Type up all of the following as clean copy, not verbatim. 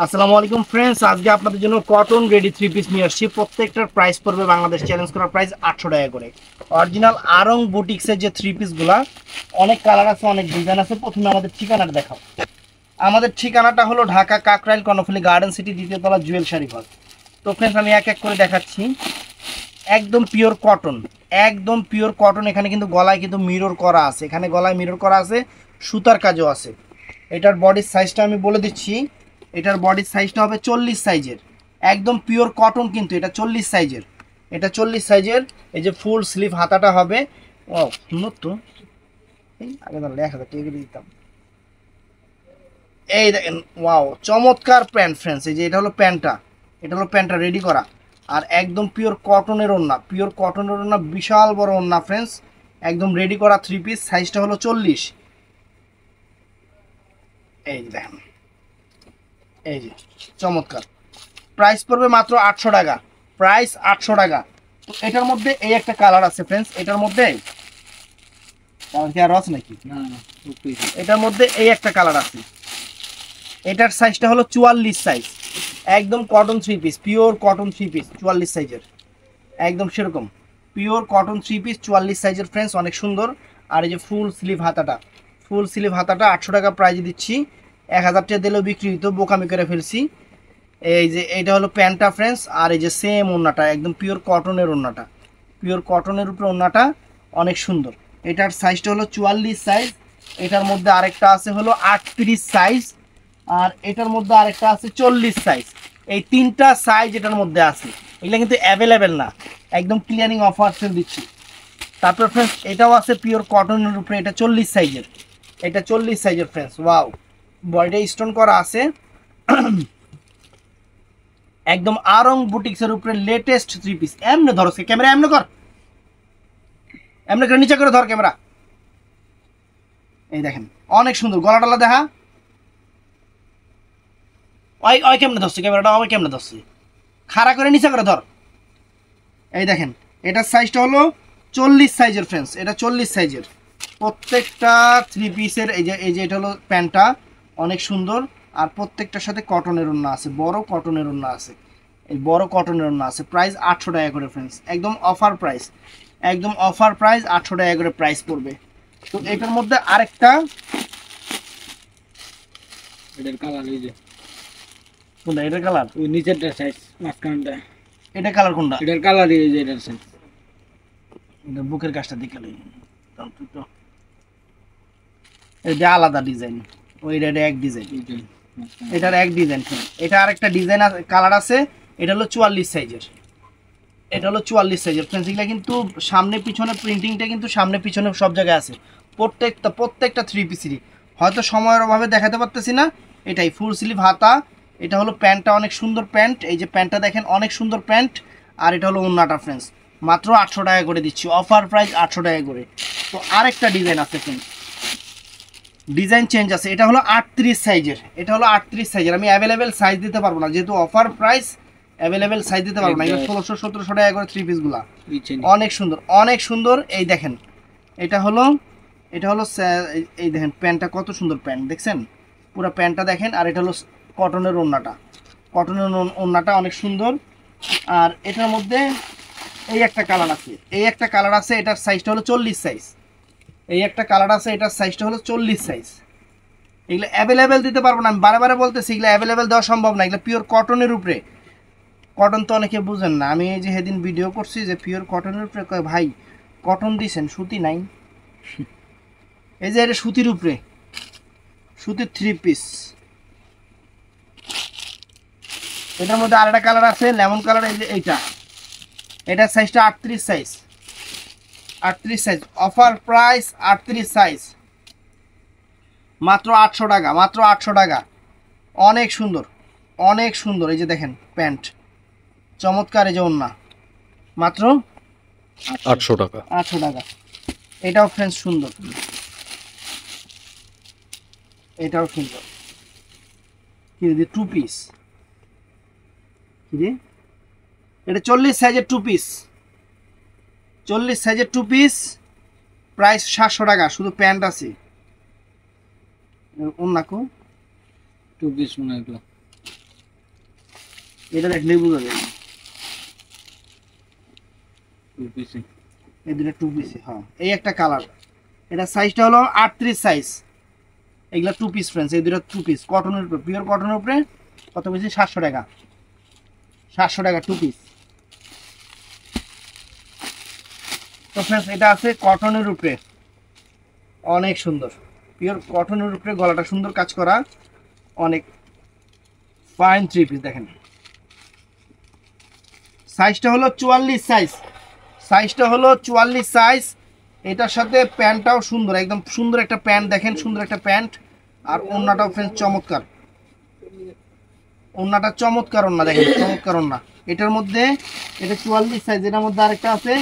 আসসালামু আলাইকুম ফ্রেন্ডস, আজকে আপনাদের জন্য কটন রেডি থ্রি পিস নিয়ে আসছি। প্রত্যেকটার প্রাইস পড়বে বাংলাদেশ চ্যালেঞ্জ করার প্রাইস 800 টাকা করে। অরিজিনাল আরং বুটিক্সের যে থ্রি পিসগুলা, অনেক কালার আছে, অনেক ডিজাইন আছে। প্রথমে আমাদের ঠিকানাটা দেখাও। আমাদের ঠিকানাটা হলো ঢাকা কাকরাইল কর্ণফুলী গার্ডেন সিটি, দ্বিতীয় তলা, জুয়েল শাড়ি ঘর। তো ফ্রেন্ডস, আমি এক এক করে দেখাচ্ছি। একদম পিওর কটন, একদম পিওর কটন। এখানে কিন্তু গলায় কিন্তু মিরর করা আছে, এখানে গলায় মিরর করা আছে, সুতার কাজও আছে। এটার বডির সাইজটা আমি বলে দিচ্ছি। এটার বডির সাইজটা হবে 40 সাইজের। একদম পিওর কটন, কিন্তু এটা 40 সাইজের। এটা 40 সাইজের। এই যে ফুল স্লিভ হাতাটা হবে। ও সুন্দর তো। এই আগে তাহলে 1000 টাকা দিয়ে দিতাম। এই দেখেন, ওয়াও, চমৎকার প্যান্ট ফ্রেন্ডস। এই যে এটা হলো প্যান্টটা, এটা হলো প্যান্টটা রেডি করা। আর একদম পিওর কটনের ওড়না, পিওর কটনের ওড়না, বিশাল বড় ওড়না ফ্রেন্ডস। একদম রেডি করা থ্রি পিস, সাইজটা হলো 40। এই যে দেখেন, এই যে চমৎকার। প্রাইস পড়বে মাত্র 800 টাকা, প্রাইস 800 টাকা। তো এটার মধ্যে এই একটা কালার আছে ফ্রেন্ডস, এটার মধ্যে কালার কি আর আছে নাকি? এটার মধ্যে এই একটা কালার আছে। এটার সাইজটা হলো 44 সাইজ। একদম cotton three piece, pure cotton three piece, 44 সাইজের। একদম সেরকম পিওর কটন থ্রি পিস, 44 সাইজের ফ্রেন্ডস, অনেক সুন্দর। আর এই যে ফুল স্লিভ হাতাটা, ফুল স্লিভ হাতাটা 800 টাকা প্রাইজ দিচ্ছি। 1000 টাকা দিলেও বিক্রি হতো, বোকামি করে ফেলছি। এই যে এইটা হলো প্যান্টটা ফ্রেন্ডস। আর এই যে সেম ওড়নাটা, একদম পিওর কটনের ওড়নাটা, পিওর কটনের উপরে ওড়নাটা, অনেক সুন্দর। এটার সাইজটা হলো 44 সাইজ। এটার মধ্যে আরেকটা আছে হলো 38 সাইজ। আর এটার মধ্যে আরেকটা আছে 40 সাইজ। এই তিনটা সাইজ এটার মধ্যে আছে। এগুলো কিন্তু অ্যাভেলেবেল না, একদম ক্লিয়ারিং অফার সেল দিচ্ছি। তারপর ফ্রেন্ডস, এটাও আছে পিওর কটনের উপরে, এটা 40 সাইজের। এটা 40 সাইজের ফ্রেন্ডস, ওয়াও, বডিটা স্টোন করা আছে। একদম আরং বুটিক্সের উপরে লেটেস্ট থ্রি পিস। এমনি ধরো, ক্যামেরা এমনি কর, এমনি করে নিচে করে ধর ক্যামেরা। এই দেখেন, অনেক সুন্দর। গলা টলা দেখা, ওই ওই কেমনে ধরছে ক্যামেরাটা, ওই কেমনে ধরছে, খাড়া করে নিচে করে ধর। এই দেখেন, এটার সাইজটা হলো 40 সাইজের ফ্রেন্ডস, এটা 40 সাইজের। প্রত্যেকটা থ্রি পিসের এই যে এটা হলো প্যান্টটা, অনেক সুন্দর। আর প্রত্যেকটার সাথে কটনের ওড়না আছে, বড় কটনের ওড়না আছে। এই বড় কটনের ওড়না আছে। প্রাইস 800 টাকা করে ফ্রেন্ডস, একদম অফার প্রাইস, একদম অফার প্রাইস, 800 টাকা করে প্রাইস পড়বে। তো এটার মধ্যে আরেকটা, এটার কালার এই যে কোনটা এটার কালার? ওই নিচেরটা সাইজ মাঝখানটা এটা কালার কোনটা? এটার কালার এই যে এটার সাইজ এটা বুকের কাজটা দেখে তো, এটা আলাদা ডিজাইন, ওইটা এক ডিজাইন, এই যে মাঝখানে। এটার এক ডিজাইন। এটা আরেকটা ডিজাইন কালার আছে। এটা হলো 44 সাইজের, এটা হলো 44 সাইজের ফ্রেন্ডস। এগুলা কিন্তু সামনে পিছনে প্রিন্টিংটা কিন্তু সামনে পিছনে সব জায়গায় আছে। প্রত্যেকটা থ্রি পিসেরই। হয়তো সময়ের অভাবে দেখাতে পারতেছি না। এটাই ফুল স্লিভ হাতা। এটা হলো প্যান্টটা, অনেক সুন্দর প্যান্ট। এই যে প্যান্টটা দেখেন, অনেক সুন্দর প্যান্ট। আর এটা হলো ওন্নাটা ফ্রেন্ডস, মাত্র 800 টাকা করে দিচ্ছি, অফার প্রাইস 800 টাকা করে। তো আরেকটা ডিজাইন আছে ফ্রেন্ডস, ডিজাইন চেঞ্জ আছে। এটা হলো 38 সাইজের, এটা হলো 38 সাইজের। আমি অ্যাভেলেবেল সাইজ দিতে পারবো না, যেহেতু অফার প্রাইস, অ্যাভেলেবেল সাইজ দিতে পারবো না। এগুলো 1600-1700 টাকা করে থ্রি পিসগুলা, অনেক সুন্দর, অনেক সুন্দর। এই দেখেন, এটা হলো, এটা হলো এই দেখেন প্যান্টটা, কত সুন্দর প্যান্ট দেখছেন, পুরো প্যান্টটা দেখেন। আর এটা হলো কটনের ওড়নাটা, কটনের ওড়নাটা অনেক সুন্দর। আর এটার মধ্যে এই একটা কালার আছে, এই একটা কালার আছে। এটার সাইজটা হলো 40 সাইজ। এই একটা কালার আছে, এটার সাইজটা হলো 40 সাইজ। এগুলো অ্যাভেলেবেল দিতে পারবো না, আমি বারে বারে বলতেছি, এগুলো অ্যাভেলেবেল দেওয়া সম্ভব না। এগুলো পিওর কটনের উপরে। কটন তো অনেকে বুঝেন না। আমি এই যে সেদিন ভিডিও করছি যে পিওর কটনের উপরে, কয় ভাই কটন দিছেন, সুতি নাই। এই যে এটা সুতির উপরে, সুতির থ্রি পিস। এটার মধ্যে আরেকটা কালার আছে, লেমন কালার। এই যে এইটা, এটার সাইজটা 38 size, 38 size. Offer price 38 size, মাত্র 800 টাকা, মাত্র 800 টাকা। অনেক সুন্দর, অনেক সুন্দর। এই যে দেখেন প্যান্ট, চমৎকার। এই যে ওন্না, মাত্র 800 টাকা। 800 টাকা। এটাও ফ্রেন্ডস সুন্দর, এটাও সুন্দর। কি রে, টু পিস? কি রে, এটা 40 সাইজের টু পিস, 40 সাইজের টু পিস। প্রাইস 700 টাকা, শুধু প্যান্ট আছে। ওন্না কো, টু পিস মনে হয় এগুলো। এটা দেখলেই বোঝা যায়। পিসে এই দুটো 2 পিস, হ্যাঁ এই একটা কালার। এটা সাইজটা হলো 38 সাইজ। এগুলা 2 পিস ফ্রেন্ডস, এই দুটো 2 পিস কটনের উপরে, পিওর কটনের উপরে। কত বেশি? 700 টাকা, 700 টাকা 2 পিস। তো ফ্রেন্ডস এটা আছে কটনের উপরে, অনেক সুন্দর পিওর কটনের উপরে, গলাটা সুন্দর কাজ করা, অনেক ফাইন 3 পিস। দেখেন সাইজটা হলো 44 সাইজ, সাইজটা হলো 44 সাইজ। এটার সাথে প্যান্টটাও সুন্দর, একদম সুন্দর একটা প্যান্ট। দেখেন সুন্দর একটা প্যান্ট। আর ওড়নাটাও ফ্রেন্ডস চমৎকার, ওড়নাটা চমৎকার ওড়না, দেখেন চমৎকার ওড়না। এটার মধ্যে এটা 44 সাইজ, এটার মধ্যে আরেকটা আছে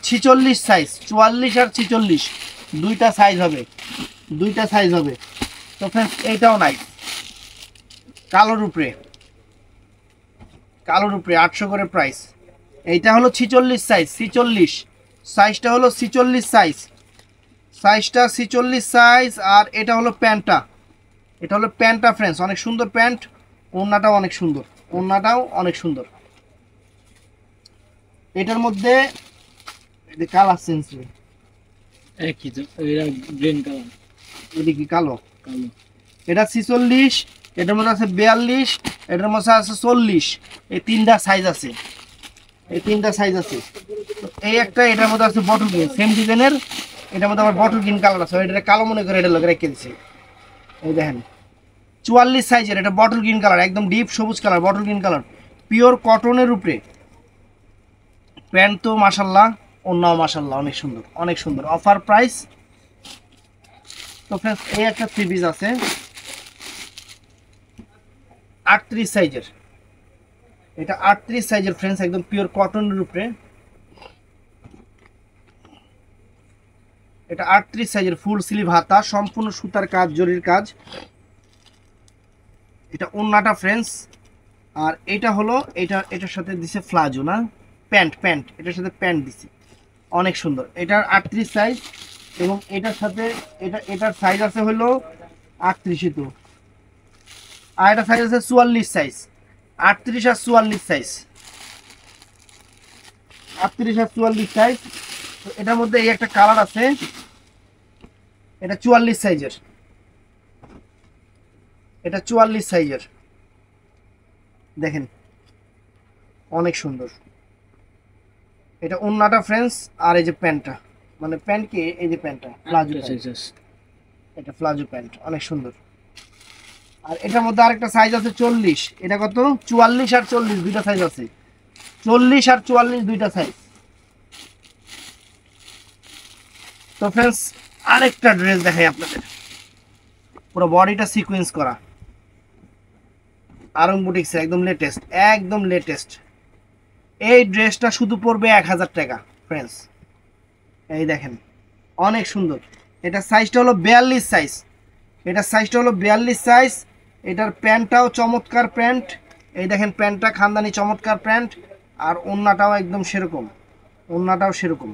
46 সাইজ। 44 আর 46 দুইটা সাইজ হবে, দুইটা সাইজ হবে। তো ফ্রেন্ডস এইটাও নাই, কালোর উপরে, কালোর উপরে 800 করে প্রাইস। এইটা হলো 46 সাইজ, 46 সাইজটা হলো 46 সাইজ, সাইজটা 46 সাইজ। আর এটা হলো প্যান্টটা, এটা হলো প্যান্টটা ফ্রেন্ডস, অনেক সুন্দর প্যান্ট। ওড়নাটাও অনেক সুন্দর, ওড়নাটাও অনেক সুন্দর। এটার মধ্যে কালার চেঞ্জ, একই তো, এরা গ্রিন কালার, এদিকে কালো। কালো। এটা 46, এটার মধ্যে আছে 42, এটার মধ্যে আছে 40। এই তিনটা সাইজ আছে, এই তিনটা সাইজ আছে। এই একটা, এটার মধ্যে আছে বটল গ্রিন, সেম ডিজাইনের। এটার মধ্যে আবার বটল গ্রিন কালার আছে, এটা কালো মনে করে এটা লোক রেখে দিচ্ছে। এই দেখেন 44 সাইজের, এটা বটল গ্রিন কালার, একদম ডিপ সবুজ colour, bottle green colour, pure কটনের উপরে। প্যান্ট তো মাশাল্লাহ, ওড়নাও মাশাল্লাহ, অনেক সুন্দর, অনেক সুন্দর। Offer price. তো ফ্রেন্ডস এই একটা 3 পিস আছে 38 সাইজের, এটা 38 সাইজের ফ্রেন্ডস, একদম পিওর কটনের উপরে। এটা 38 সাইজের, ফুল স্লিভ হাতা, সম্পূর্ণ সুতার কাজ, জরির কাজ। এটা ওন্নাটা ফ্রেন্ডস। আর এটা হলো, এটার সাথে দিছে ফ্লাজো না প্যান্ট, প্যান্ট এটার সাথে প্যান্ট দিছে, অনেক সুন্দর। এটার 38 সাইজ, এবং এটার সাথে এটার সাইজ আছে হলো 38। তো আর এটা সাইজ আছে 44 সাইজ, 38 আর 44 সাইজ, 38 আর 44 সাইজ। তো এটার মধ্যে এই একটা কালার আছে, এটা 44 সাইজের, এটা 44 সাইজের। দেখেন অনেক সুন্দর। এটা ওন্নাটা ফ্রেন্ডস, আর এই যে প্যান্টটা, মানে প্যান্ট কি, এই যে প্যান্টটা প্লাজো প্যান্ট, এটা প্লাজো প্যান্ট, অনেক সুন্দর। আর এটার মধ্যে আরেকটা সাইজ আছে 40। এটা কত? 44 আর 40 দুইটা সাইজ আছে, 40 আর 44 দুইটা সাইজ। তো ফ্রেন্ডস আরেকটা ড্রেস দেখাই আপনাদের, পুরো বডিটা সিকোয়েন্স করা, আরং বুটিক্সের, একদম লেটেস্ট, একদম লেটেস্ট। এই ড্রেসটা শুধু পড়বে 1000 টাকা ফ্রেন্ডস। এই দেখেন অনেক সুন্দর। এটার সাইজটা হলো 42 সাইজ, এটার সাইজটা হলো 42 সাইজ। এটার প্যান্টটাও চমৎকার প্যান্ট, এই দেখেন প্যান্টটা খানদানি চমৎকার প্যান্ট। আর ওন্নাটাও একদম সেরকম, ওন্নাটাও সেরকম,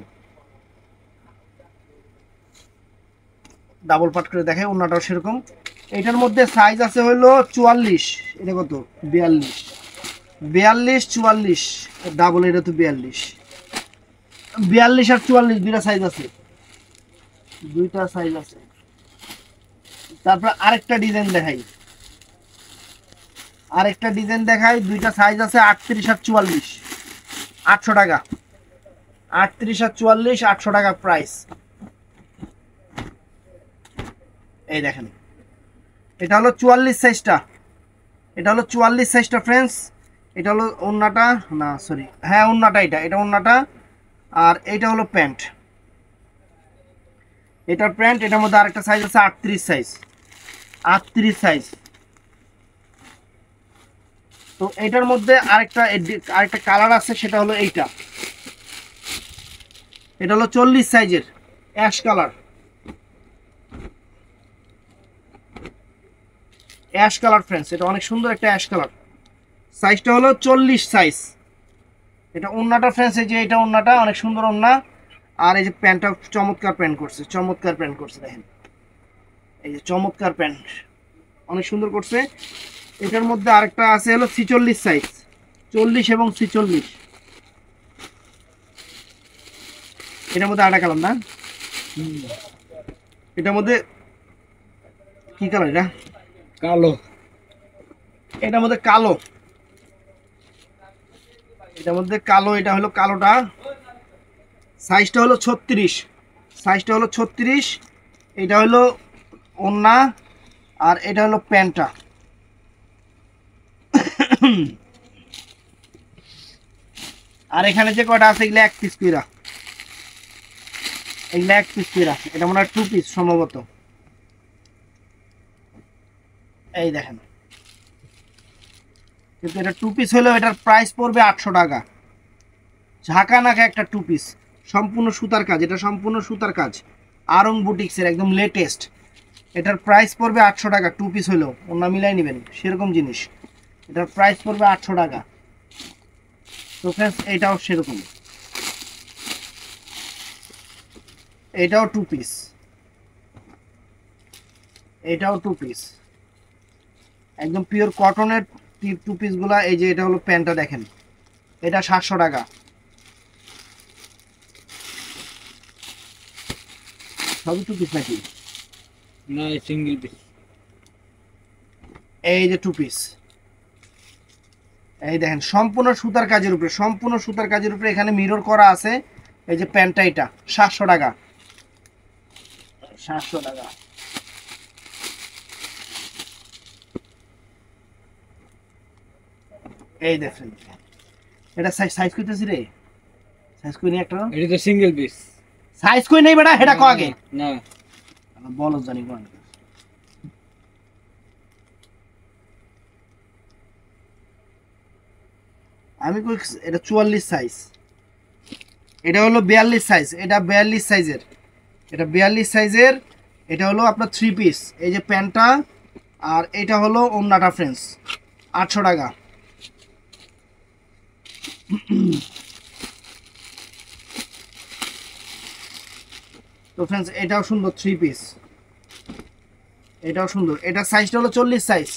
ডাবল পাট করে দেখে, ওন্নাটাও সেরকম। এটার মধ্যে সাইজ আছে হলো 44, এটা কত? 42, 42 44 ডাবল, এটা তো 42, 42 আর 44 দুইটা সাইজ আছে, দুইটা সাইজ আছে। তারপর আরেকটা ডিজাইন দেখাই, আরেকটা ডিজাইন দেখাই, দুইটা সাইজ আছে 38 আর 44, 800 টাকা, 38 আর 44 800 টাকা প্রাইস। এই দেখেন এটা হলো 44 সাইজটা, এটা হলো 44 সাইজটা ফ্রেন্ডস। এটা হলো ওন্নাটা, না সরি, হ্যাঁ ওন্নাটা, এটা ওন্নাটা। আর এটা হলো প্যান্ট, এটার প্যান্ট। এটার মধ্যে আরেকটা সাইজ আছে 38 সাইজ, 38 সাইজ। তো এটার মধ্যে আরেকটা কালার আছে, সেটা হলো এইটা, এটা হলো 40 সাইজের, ash colour, ash colour friends. এটা অনেক সুন্দর একটা অ্যাশ কালার, সাইজটা হলো 40 সাইজ। এটা ওন্নাটা ফ্রেন্ডস, এই যে এটা ওন্নাটা, অনেক সুন্দর ওন্না। আর এই যে প্যান্টটা চমৎকার প্যান্ট করছে, চমৎকার প্যান্ট করছে, দেখেন এই যে চমৎকার প্যান্ট, অনেক সুন্দর করছে। এটার মধ্যে আরেকটা আছে হলো 46 সাইজ, 40 এবং 46। এটার মধ্যে আরেকটা কালার না, এটার মধ্যে কি কালার এটা? কালো। এটার মধ্যে কালো, এটার মধ্যে কালো, এটা হলো কালোটা। সাইজটা হলো 36, সাইজটা হলো 36। এটা হলো ওড়না আর এটা হলো প্যান্টটা। আর এখানে যে কয়টা আছে এগুলো 1 পিস কইরা, এগুলো 1 পিস কইরা। এটা মনে হয় 2 পিস সম্ভবত। এই দেখেন, কিন্তু এটা 2 পিস হলেও এটার প্রাইস পড়বে 800 টাকা। ঝাঁকা নাকা একটা 2 পিস, সম্পূর্ণ সুতার কাজ, এটা সম্পূর্ণ সুতার কাজ, আরং বুটিক্সের একদম লেটেস্ট। এটার প্রাইস পড়বে 800 টাকা, 2 পিস হলেও অন্য মিলাই নেবেন সেরকম জিনিস। এটার প্রাইস পড়বে 800 টাকা। তো ফ্রেন্ডস এটাও সেরকম, এটাও 2 পিস, এটাও 2 পিস, একদম পিওর কটনের 2 পিসগুলা। এই যে এটা হলো প্যান্টটা দেখেন, এটা 700 টাকা। সবই 2 পিস নাকি? না, সিঙ্গেল পিস। এই যে 2 পিস, এই দেখেন সম্পূর্ণ সুতার কাজের উপরে, সম্পূর্ণ সুতার কাজের উপরে। এখানে মিরর করা আছে। এই যে প্যান্টটা, এটা 700 টাকা, 700 টাকা। এই দেখেন, এটা সাইজ কইতেছি রে, সাইজ কই নেই একটা, এটা তো সিঙ্গেল পিস। সাইজ কই নেই বেটা, এটা কো আগে না, বলো জানি কোন। আমি কই এটা 44 সাইজ, এটা হলো 42 সাইজ, এটা 42 সাইজের, এটা 42 সাইজের। এটা হলো আপনার 3 পিস। এই যে প্যান্টটা আর এটা হলো ওড়নাটা ফ্রেন্ডস, 800 টাকা। তো ফ্রেন্ডস এটাও সুন্দর 3 পিস, এটাও সুন্দর। এটা সাইজটা হলো 40 সাইজ,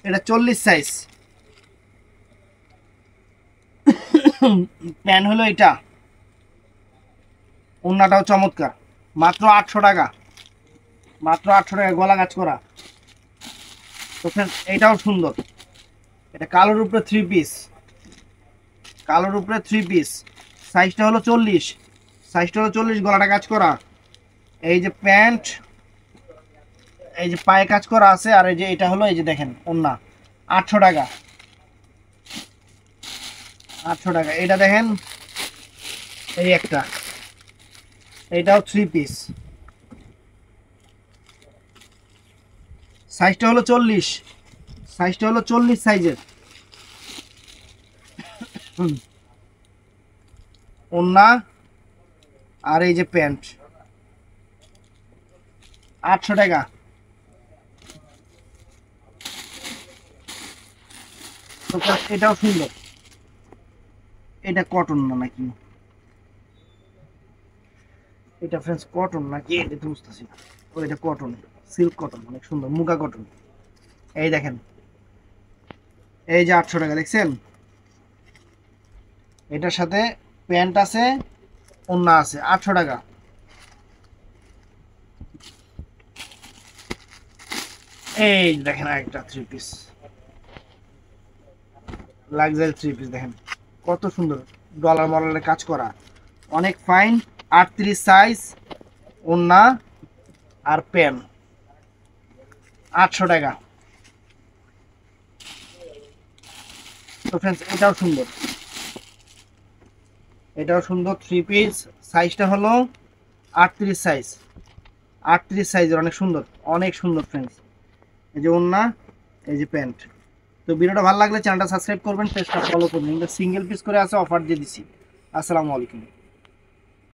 এটা 40 সাইজ। প্যান্ট হলো এটা, ওড়নাটাও চমৎকার, মাত্র 800 টাকা, মাত্র 800 টাকা, গলা কাজ করা। তো ফ্রেন্ডস এটাও সুন্দর, এটা কালোর উপরে 3 পিস, কালোর উপরে 3 পিস। সাইজটা হলো 40, সাইজটা হলো 40, গলাটা কাজ করা। এই যে প্যান্ট, এই যে পায়ে কাজ করা আছে। আর এই যে এটা হলো, এই যে দেখেন ওড়না, 800 টাকা, 800 টাকা। এটা দেখেন, এই একটা, এটাও 3 পিস, সাইজটা হলো 40, সাইজটা হলো 40 সাইজের। ওড়না আর এই যে প্যান্ট, 800 টাকা। এটাও সুন্দর, এটা কটন না নাকি, এটা ফ্রেন্ডস কটন নাকি এটা তো বুঝতেছি না। ও এটা কটন, সিল্ক কটন, অনেক সুন্দর, মুগা কটন। এই দেখেন, এই যে 800 টাকা দেখছেন। এটার সাথে প্যান্ট আছে, ওড়না আছে, 800 টাকা। এই দেখেন আরেকটা 3 পিস, লাক্সারি 3 পিস দেখেন কত সুন্দর, ডলার মডেলের কাজ করা, অনেক ফাইন। 38 সাইজ, ওড়না আর প্যান্ট, 800 টাকা। তো ফ্রেন্ডস এটাও সুন্দর, এটাও সুন্দর 3 পিস। সাইজটা হলো 38 সাইজ, 38 সাইজের, অনেক সুন্দর, অনেক সুন্দর ফ্রেন্ডস। এই যে ওড়না, এই যে প্যান্ট। তো ভিডিওটা ভালো লাগলে চ্যানেলটা সাবস্ক্রাইব করবেন, পেজটা ফলো করবেন। সিঙ্গেল পিস করে আছে, অফার দিয়ে দিছি। আসসালামু আলাইকুম।